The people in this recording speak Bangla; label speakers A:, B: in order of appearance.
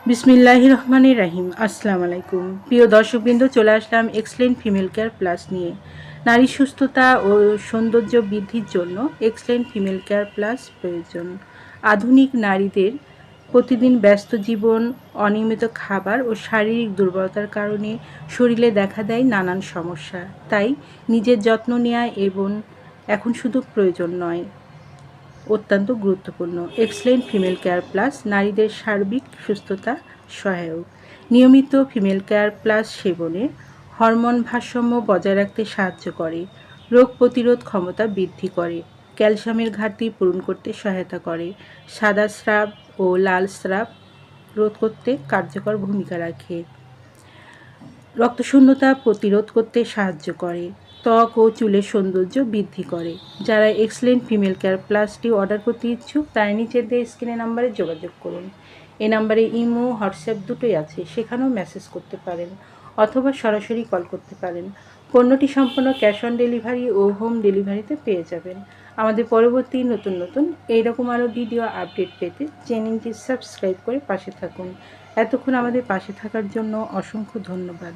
A: বিসমিল্লাহির রহমানির রহিম। আসসালামু আলাইকুম প্রিয় দর্শকবৃন্দ, চলে আসলাম এক্সেলেন্ট ফিমেল কেয়ার প্লাস নিয়ে। নারী সুস্থতা ও সৌন্দর্য বৃদ্ধির জন্য এক্সেলেন্ট ফিমেল কেয়ার প্লাস প্রয়োজন। আধুনিক নারীদের প্রতিদিন ব্যস্ত জীবন, অনিয়মিত খাবার ও শারীরিক দুর্বলতার কারণে শরীরে দেখা দেয় নানান সমস্যা। তাই নিজের যত্ন নেওয়া এখন শুধু প্রয়োজন নয়, অত্যন্ত গুরুত্বপূর্ণ। এক্সেলেন্ট ফিমেল কেয়ার প্লাস নারীদের সার্বিক সুস্থতা সহায়ক। নিয়মিত ফিমেল কেয়ার প্লাস সেবনে হরমোন ভারসাম্য বজায় রাখতে সাহায্য করে, রোগ প্রতিরোধ ক্ষমতা বৃদ্ধি করে, ক্যালসিয়ামের ঘাটতি পূরণ করতে সহায়তা করে, সাদা স্রাব ও লাল স্রাব রোধ করতে কার্যকর ভূমিকা রাখে, রক্তশূন্যতা প্রতিরোধ করতে সাহায্য করে, ত্বক ও চুলের সৌন্দর্য বৃদ্ধি করে। যারা এক্সেলেন্ট ফিমেল কেয়ার প্লাসটি অর্ডার করতে ইচ্ছুক তারা নিচের দিয়ে স্ক্রিনে নাম্বারে যোগাযোগ করুন। এই নাম্বারে ইমো, হোয়াটসঅ্যাপ দুটোই আছে, সেখানেও মেসেজ করতে পারেন অথবা সরাসরি কল করতে পারেন। পণ্যটি সম্পূর্ণ ক্যাশ অন ডেলিভারি ও হোম ডেলিভারিতে পেয়ে যাবেন। আমাদের পরবর্তী নতুন এইরকম আরও ভিডিও আপডেট পেতে চ্যানেলটি সাবস্ক্রাইব করে পাশে থাকুন। এতক্ষণ আমাদের পাশে থাকার জন্য অসংখ্য ধন্যবাদ।